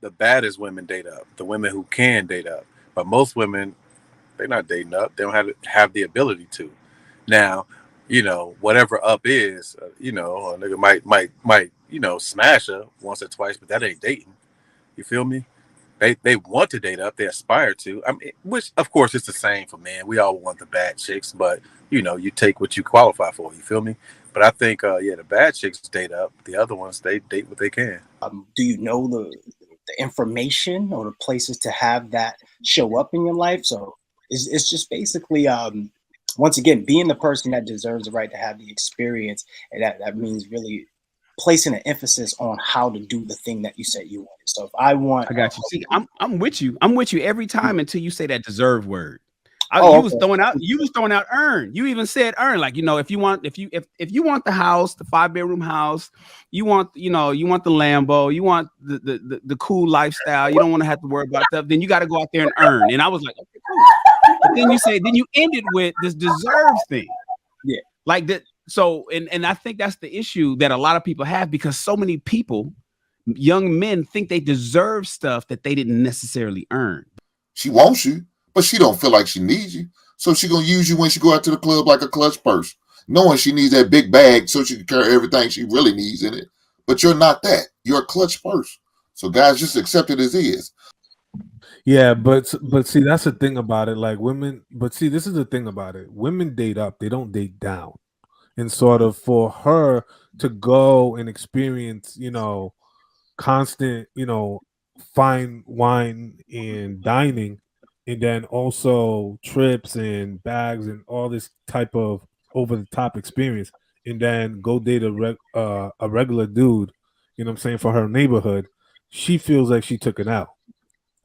the baddest women date up, the women who can date up. But most women, they're not dating up. They don't have the ability to. Now, whatever up is, a nigga might smash her once or twice, but that ain't dating. You feel me? They want to date up. They aspire to. I mean, which of course it's the same for men. We all want the bad chicks, but you take what you qualify for. You feel me? But I think, yeah, the bad chicks date up. The other ones, they date what they can. Do you know the information or the places to have that show up in your life? So it's just basically once again being the person that deserves the right to have the experience, and that means really placing an emphasis on how to do the thing that you said you wanted. So if I want, I got you. See, I'm with you. I'm with you every time until you say that deserve word. okay. Was throwing out earn. You even said earn. Like, if you want the house, the 5-bedroom house, you want the Lambo, you want the cool lifestyle, you don't want to have to worry about stuff, then you got to go out there and earn. And I was like, okay, cool. But then you ended with this deserve thing. Yeah. Like that. So, and I think that's the issue that a lot of people have, because so many people, young men, think they deserve stuff that they didn't necessarily earn. She wants you, but she don't feel like she needs you. So she gonna use you when she go out to the club like a clutch purse, knowing she needs that big bag so she can carry everything she really needs in it. But you're not that. You're a clutch purse. So guys, just accept it as is. Yeah, but see, that's the thing about it. Like women, but see, this is the thing about it. Women date up, they don't date down. And sort of for her to go and experience, constant, fine wine and dining, and then also trips and bags and all this type of over the top experience, and then go date a regular dude, you know what I'm saying, for her neighborhood, she feels like she took it out.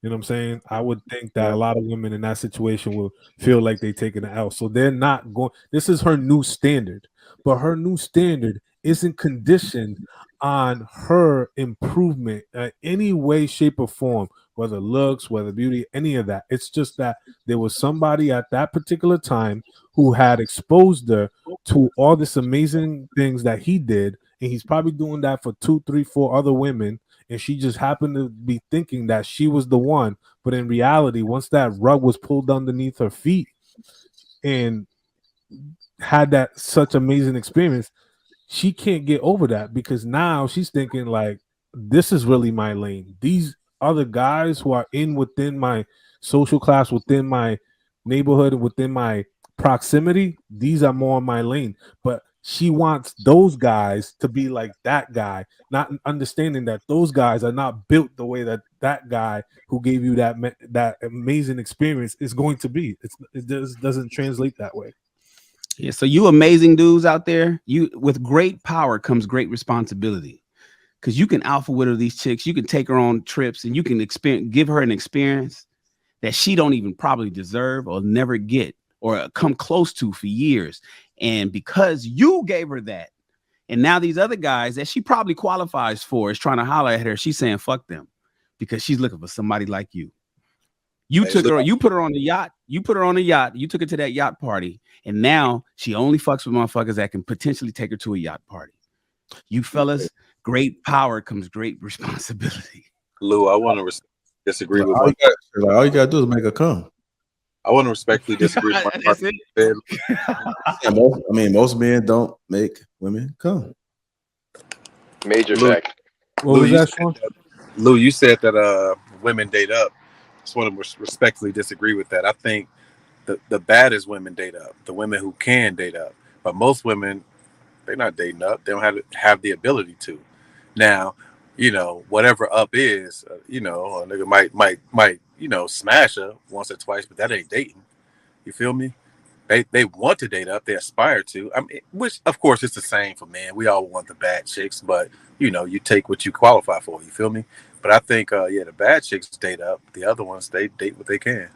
You know what I'm saying? I would think that a lot of women in that situation will feel like they taking an L. So they're not going. This is her new standard, but her new standard isn't conditioned on her improvement in any way, shape, or form, whether looks, whether beauty, any of that. It's just that there was somebody at that particular time who had exposed her to all this amazing things that he did, and he's probably doing that for 2, 3, 4 other women. And she just happened to be thinking that she was the one. But in reality, once that rug was pulled underneath her feet and had that such amazing experience, she can't get over that, because now she's thinking like, this is really my lane. These other guys who are within my social class, within my neighborhood, within my proximity, these are more in my lane. But she wants those guys to be like that guy, not understanding that those guys are not built the way that that guy who gave you that amazing experience is going to be. It doesn't translate that way. Yeah, so you amazing dudes out there, with great power comes great responsibility, because you can alpha widow these chicks, you can take her on trips, and you can give her an experience that she don't even probably deserve or never get or come close to for years. And because you gave her that, and now these other guys that she probably qualifies for is trying to holler at her, she's saying fuck them, because she's looking for somebody like you. You put her on the yacht, you took her to that yacht party, and now she only fucks with motherfuckers that can potentially take her to a yacht party. You fellas, great power comes great responsibility. Lou, I want to disagree with all you gotta do is make her come. I want to respectfully disagree with That's it. Most men don't make women come. Major Lou, fact. What was that, Sean? Lou, you said that women date up. I just want to respectfully disagree with that. I think the baddest women date up, the women who can date up. But most women, they're not dating up. They don't have the ability to. Now, whatever up is, a nigga might smash her once or twice, but that ain't dating. You feel me? They want to date up. They aspire to. I mean, which of course it's the same for men. We all want the bad chicks, but you take what you qualify for. You feel me? But I think, the bad chicks date up. The other ones, they date what they can.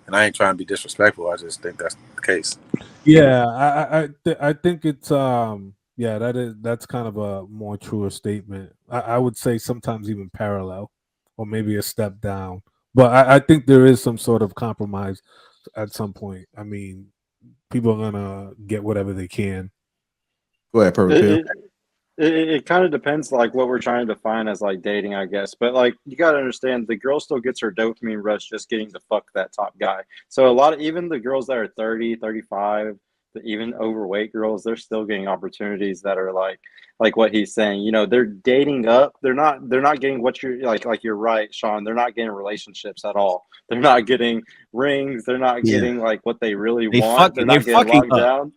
And I ain't trying to be disrespectful. I just think that's the case. Yeah, I think it's that's kind of a more truer statement. I would say sometimes even parallel, or maybe a step down. But I think there is some sort of compromise at some point. I mean, people are gonna get whatever they can. Go ahead, Purple Pill. It kind of depends, like what we're trying to define as like dating, I guess. But like you got to understand, the girl still gets her dopamine rush just getting to fuck that top guy. So a lot of even the girls that are 30, 35, even overweight girls, they're still getting opportunities that are like what he's saying. You know, they're dating up. They're not getting what you're like you're right, Sean. They're not getting relationships at all. They're not getting rings. They're not Yeah, getting like what they really they want. They're fucking they're not getting fucking locked up. down.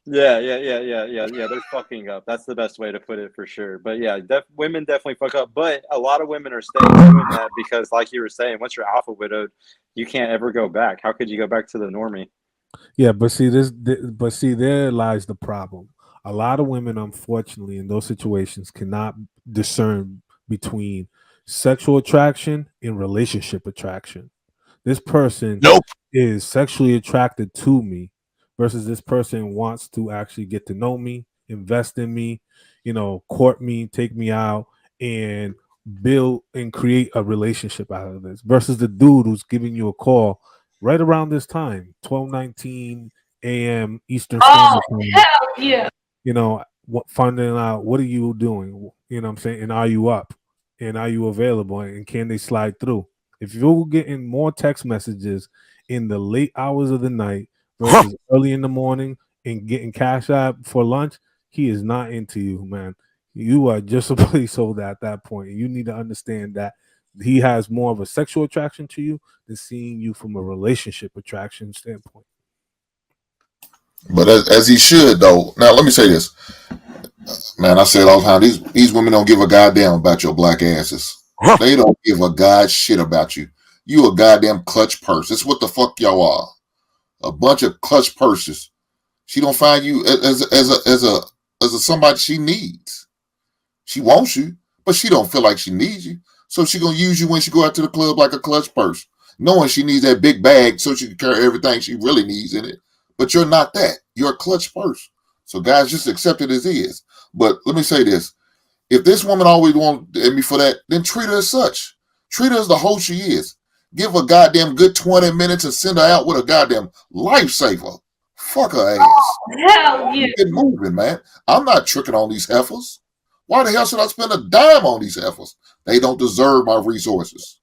Yeah. They're fucking up. That's the best way to put it for sure. But yeah, women definitely fuck up. But a lot of women are staying doing that because, like you were saying, once you're alpha widowed, you can't ever go back. How could you go back to the normie? Yeah, but see but see, there lies the problem. A lot of women, unfortunately, in those situations, cannot discern between sexual attraction and relationship attraction. This person Nope. is sexually attracted to me versus this person wants to actually get to know me, invest in me, court me, take me out, and build and create a relationship out of this versus the dude who's giving you a call right around this time, 12:19 a.m. Eastern Oh, Standard Time, hell yeah. finding out what are you doing, what I'm saying, and are you up and are you available and can they slide through? If you're getting more text messages in the late hours of the night versus early in the morning and getting cash app for lunch, he is not into you, man. You are just a placeholder at that point. You need to understand that he has more of a sexual attraction to you than seeing you from a relationship attraction standpoint. But as he should, though. Now, let me say this, man. I say it all the time. These women don't give a goddamn about your black asses. They don't give a god shit about you. You a goddamn clutch purse. That's what the fuck y'all are. A bunch of clutch purses. She don't find you as a somebody she needs. She wants you, but she don't feel like she needs you. So she gonna use you when she go out to the club like a clutch purse, knowing she needs that big bag so she can carry everything she really needs in it. But you're not that. You're a clutch purse. So guys, just accept it as is. But let me say this: if this woman always want me for that, then treat her as such. Treat her as the hoe she is. Give her a goddamn good 20 minutes and send her out with a goddamn lifesaver. Fuck her ass. Oh, hell yeah. Get moving, man. I'm not tricking on these heifers. Why the hell should I spend a dime on these heifers? They don't deserve my resources.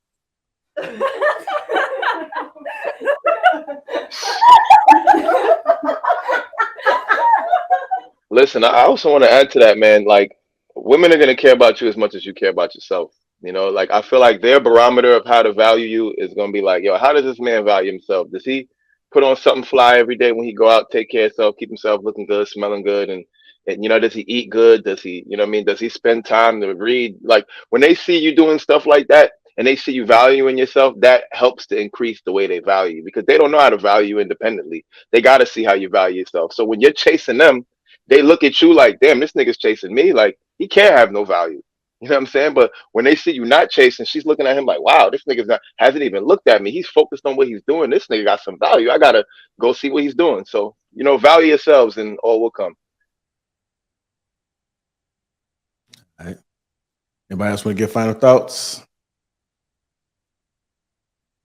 Listen, I also want to add to that, man. Like, women are gonna care about you as much as you care about yourself. You know, like I feel like their barometer of how to value you is gonna be like, yo, how does this man value himself? Does he put on something fly every day when he go out, take care of himself, keep himself looking good, smelling good, and does he eat good? Does he, you know what I mean? Does he spend time to read? Like when they see you doing stuff like that and they see you valuing yourself, that helps to increase the way they value you because they don't know how to value you independently. They gotta see how you value yourself. So when you're chasing them, they look at you like, damn, this nigga's chasing me. Like he can't have no value. You know what I'm saying? But when they see you not chasing, she's looking at him like, wow, this nigga's not hasn't even looked at me. He's focused on what he's doing. This nigga got some value. I gotta go see what he's doing. So, value yourselves and all will come. All right. Anybody else want to get final thoughts?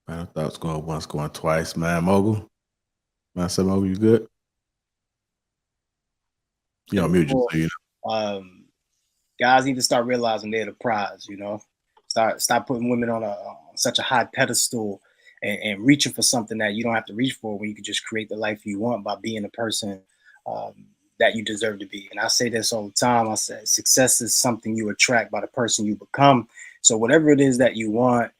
Final thoughts going once, going twice. Man, Mogul. Man, say Mogul, you good? You don't mute you, so you know. Guys need to start realizing they're the prize, Stop putting women on such a high pedestal and reaching for something that you don't have to reach for when you can just create the life you want by being the person that you deserve to be. And I say this all the time. I say success is something you attract by the person you become. So whatever it is that you want,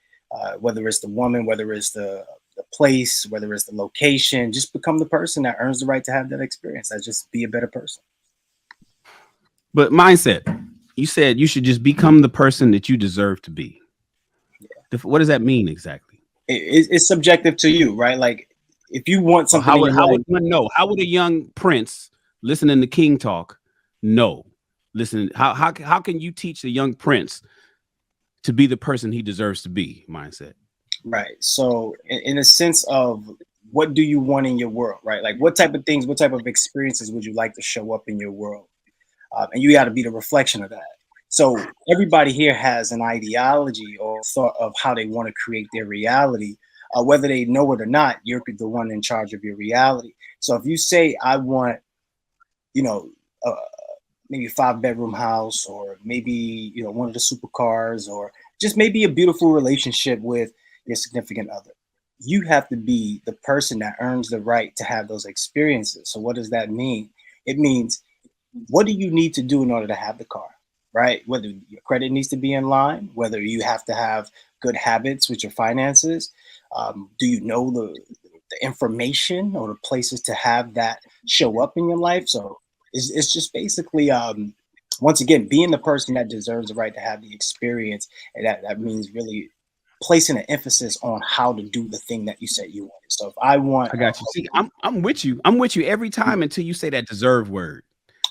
whether it's the woman, whether it's the place, whether it's the location, just become the person that earns the right to have that experience. Just be a better person. But mindset, you said you should just become the person that you deserve to be. Yeah. What does that mean exactly? It's subjective to you, right? Like if you want something, how would a young prince listening to King talk know? Listen, how can you teach a young prince to be the person he deserves to be? Mindset. Right. So in a sense of what do you want in your world, right? Like what type of things, what type of experiences would you like to show up in your world? And you got to be the reflection of that. So everybody here has an ideology or thought of how they want to create their reality. Whether they know it or not, you're the one in charge of your reality. So if you say, I want, maybe a 5-bedroom house, or maybe one of the supercars, or just maybe a beautiful relationship with your significant other. You have to be the person that earns the right to have those experiences. So what does that mean? It means, what do you need to do in order to have the car, right? Whether your credit needs to be in line, whether you have to have good habits with your finances. Do you know the information or the places to have that show up in your life? So it's just basically, once again, being the person that deserves the right to have the experience. And that means really placing an emphasis on how to do the thing that you said you wanted. So if I want, I got you. See, I'm with you. I'm with you every time until you say that deserve word.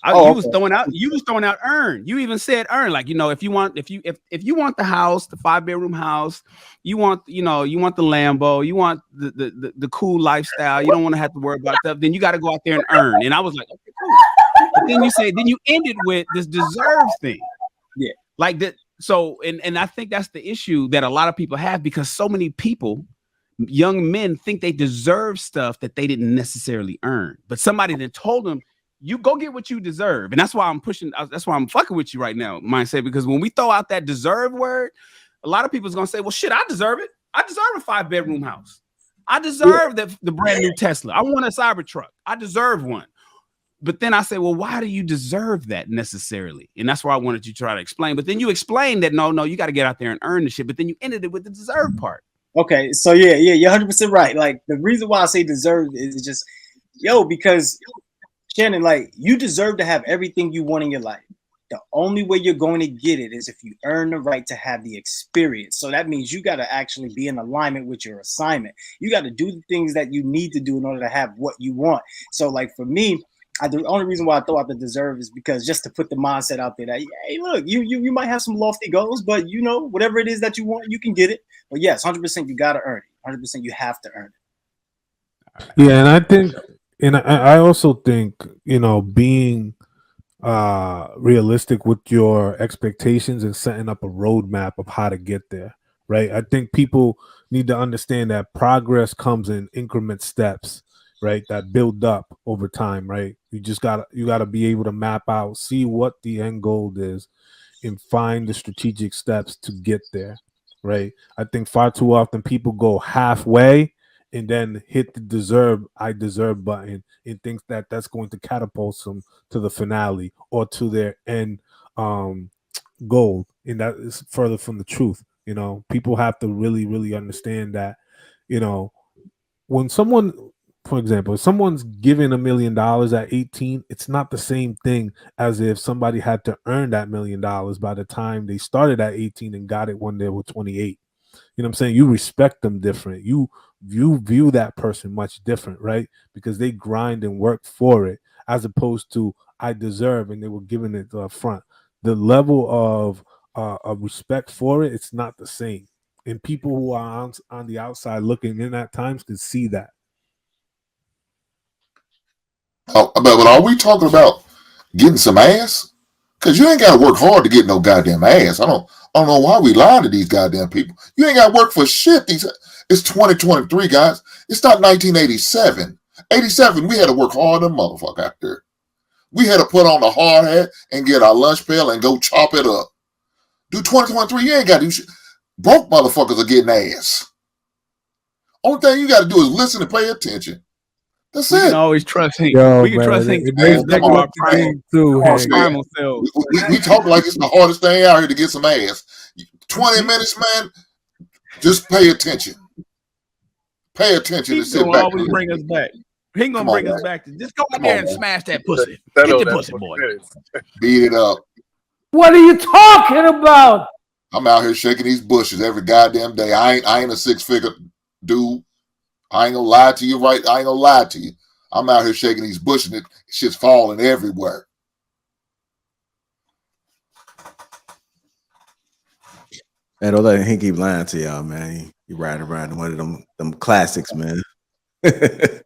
You was throwing out earn. You even said earn. Like, if you want the house, the 5-bedroom house, you want the Lambo, you want the cool lifestyle, you don't want to have to worry about stuff, then you got to go out there and earn. And I was like, okay, cool. But then you ended with this deserve thing. Yeah. Like that. So, and I think that's the issue that a lot of people have, because so many people, young men, think they deserve stuff that they didn't necessarily earn. But somebody that told them, you go get what you deserve. And that's why I'm pushing. That's why I'm fucking with you right now, mindset, because when we throw out that deserve word, a lot of people's going to say, well, shit, I deserve it. I deserve a 5-bedroom house. I deserve the brand new Tesla. I want a Cybertruck. I deserve one. But then I say, well, why do you deserve that necessarily? And that's why I wanted you to try to explain. But then you explained that, no, you got to get out there and earn the shit. But then you ended it with the deserve part. Okay. So yeah, you're 100% right. Like, the reason why I say deserve is just, because Shannon, like, you deserve to have everything you want in your life. The only way you're going to get it is if you earn the right to have the experience. So that means you got to actually be in alignment with your assignment. You got to do the things that you need to do in order to have what you want. So, like, for me, the only reason why I throw out the deserve is because just to put the mindset out there that, hey, look, you might have some lofty goals, but whatever it is that you want, you can get it. But yes, 100% you got to earn it. 100% you have to earn it. Yeah, and I think, and I also think, being realistic with your expectations and setting up a roadmap of how to get there, right? I think people need to understand that progress comes in increment steps, right? That build up over time, right? You got to be able to map out, see what the end goal is, and find the strategic steps to get there, right? I think far too often people go halfway and then hit the I deserve button and think that that's going to catapult them to the finale or to their end goal. And that is further from the truth. People have to really, really understand that, when someone, for example, if someone's given $1 million at 18, it's not the same thing as if somebody had to earn that $1 million by the time they started at 18 and got it when they were 28. You know what I'm saying? You respect them different. You view that person much different, right? Because they grind and work for it, as opposed to I deserve, and they were given it up front. The level of respect for it, it's not the same. And people who are on the outside looking in at times can see that. But are we talking about getting some ass? Because you ain't got to work hard to get no goddamn ass. I don't know why we lie to these goddamn people. You ain't got to work for shit. It's 2023, guys. It's not 1987. 87, we had to work hard than motherfucker out there. We had to put on a hard hat and get our lunch pail and go chop it up. Do 2023, you ain't got to do shit. Broke motherfuckers are getting ass. Only thing you got to do is listen and pay attention. That's We it. can always trust him. Yo, We can man, trust him. it makes Back me to our want primal, too, our Hank. primal self. We talk like it's the hardest thing out here to get some ass. 20 minutes, man, just pay attention. Pay attention and He's sit gonna back. always bring us back. He gonna Come on, bring us man. back to just go out Come there on, and man. smash that pussy. Settle Get the that pussy, 20 boy. minutes. Beat it up. What are you talking about? I'm out here shaking these bushes every goddamn day. I ain't a 6-figure dude. I ain't gonna lie to you, right? I ain't gonna lie to you. I'm out here shaking these bushes and shit's falling everywhere. Man, don't let him keep lying to y'all, man. You riding around one of them classics, man. Hey,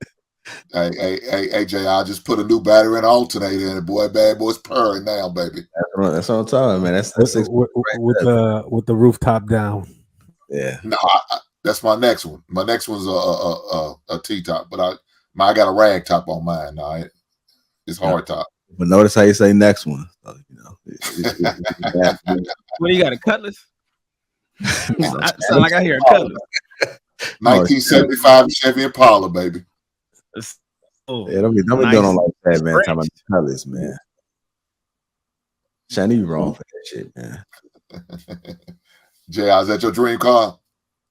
Jay, I just put a new battery and alternator in it, boy. Bad boy's purring now, baby. That's what I'm talking, man. That's With the rooftop down. yeah. No, that's my next one. My next one's a T-top, but I got a rag top on mine. No, it's hard top. But notice how you say next one. So, you know, What do you got? A cutlass? no, Sound like I hear a cutlass. 1975 Chevy Impala, baby. Oh, yeah, don't be doing on like that, man. Talking about cutlass, man. Shani, you wrong for that shit, man. Jay, is that your dream car?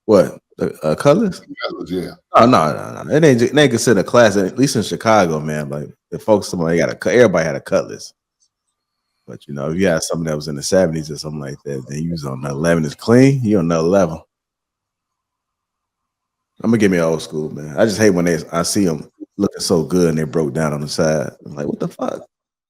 What? A cutlass? Yeah. Oh no. It ain't considered a class, at least in Chicago, man. Like the folks, somebody everybody had a cutlass. But you know, if you had something that was in the 70s or something like that, then you was on the 11 is clean, you on another level. I'm gonna give me old school, man. I just hate when I see them looking so good and they broke down on the side. I'm like, what the fuck?